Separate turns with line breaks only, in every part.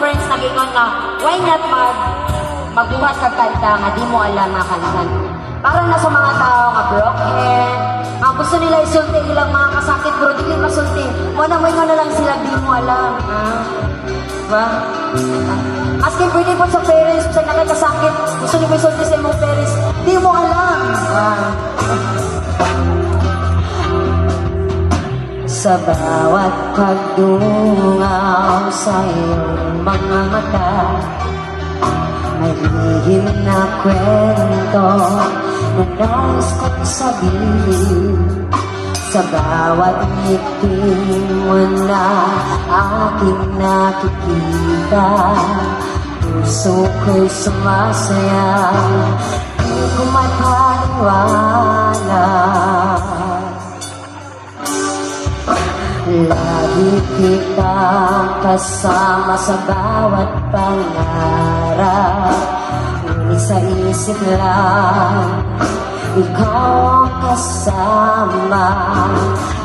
friends nagingon nga, why not magbuhat kag kanta nga di mo alam nga kanta. Para na sa mga tao nga broken, nga gusto nila isulti ilang mga kasakit pero di kayo masulti. Wala mo nga na lang sila di mo alam. Diba? Asking pwede po sa parents, sa nakakasakit, gusto nyo may isulti sa imong parents, di mo alam. Sa bawat pagdungaw sa iyong mga mata, may lihim na kwento na nais kong sabihin. Sa bawat ngiti mo na aking nakikita, puso ko'y sumasaya, di ko mapaniwala. Lagi kitang kasama sa bawat pangarap, ngunit sa isip lang ikaw ang kasama.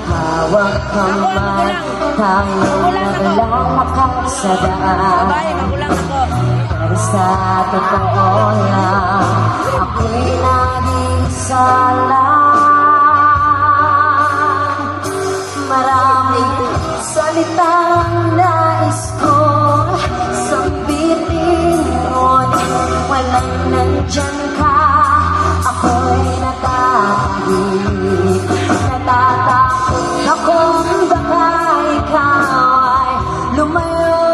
Hawak kamay, tayo naglalakad sa daan. Pero sa totoo lang, ako'y nag-isa lang. Maraming salitang nais kong sambitin, ngunit walang nandyan ka. Ako'y natahimik, natatakot akong baka ikaw ay lumayo.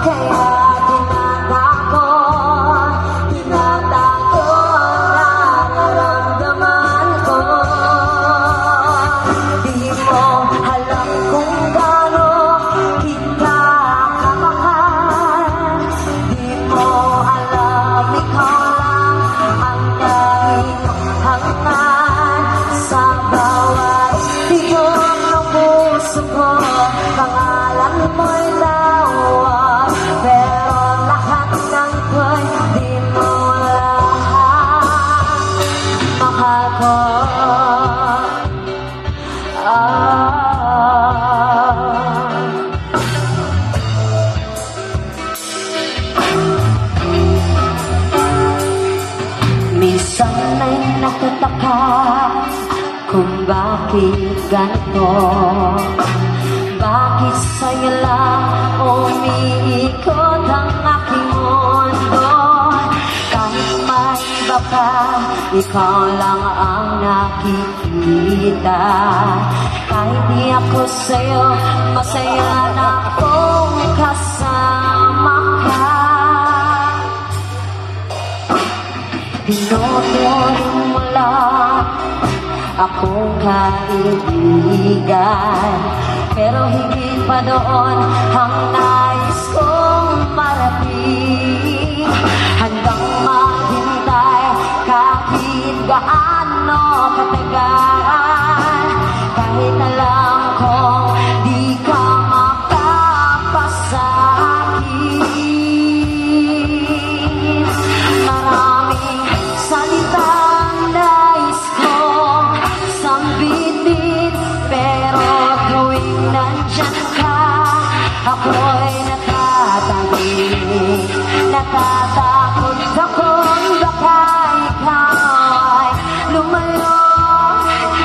Kaya tinatago ang nararamdaman ko. Di mo alam kung gaano kita kamahal. Di mo alam ikaw sa bawat tigong ng puso ko, pangalan mo'y lawak, pero lahat ng ito'y di mo lahat mahal ko. Minsan ay natataka kung bakit ganito, bakit sa'yo lang umiikot ang aking mundo. Kahit may iba ka, ikaw lang ang nakikita. Kahit di ako sa'yo, masaya na kung kasama ka. Tinuturing mo lang akong kaibigan, pero higit pa doon ang nais kong marating. Hanggang maghintay kahit gaano katagal, kahit alam kong di ka makapasakit. Maraming salitang nais kong sambitin, pero tuwing nandyan ka, ako'y natatahimik, natatakot akong baka ikaw ay lumayo.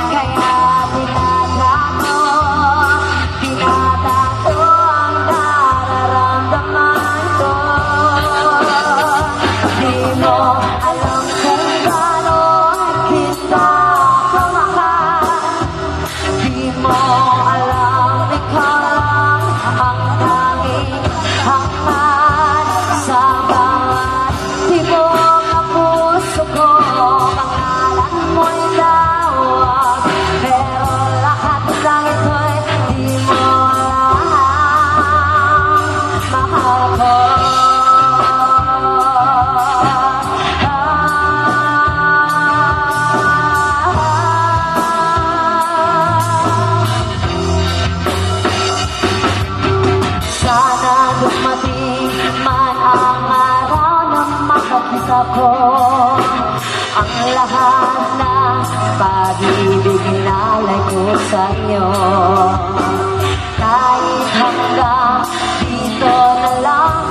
Kaya tinatago ang nararamdaman ko. Di mo alam kung gaano kita kamahal. Di mo alam ikaw lang ang tanging hangad sa bawat tibok ng puso ko. Pangalan mo'y lawak, pero lahat ng ito'y di mo alam mahal ko. Sana dumating man ang araw na makakita ko ang lahat na pag-ibig nalay ko sa iyo. Kahit hanggang dito na lang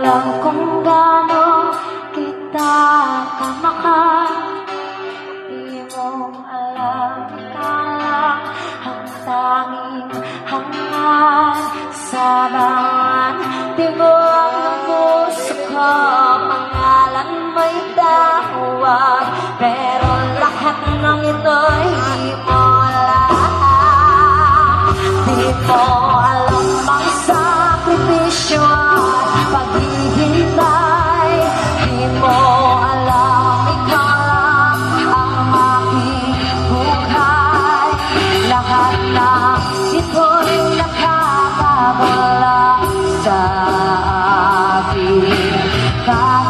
alam kung gaano kita kamahal. Di mo alam ka lang ang tanging hangal sa bawat tibok ng puso ko. Pangalan mo'y tawag, pero lahat ng ito'y di mo alam. Di mo alam ang sakripisyo at paghihintay. Di mo alam ikaw lang ang aking buhay. Lahat ng ito'y nakakabala sa akin.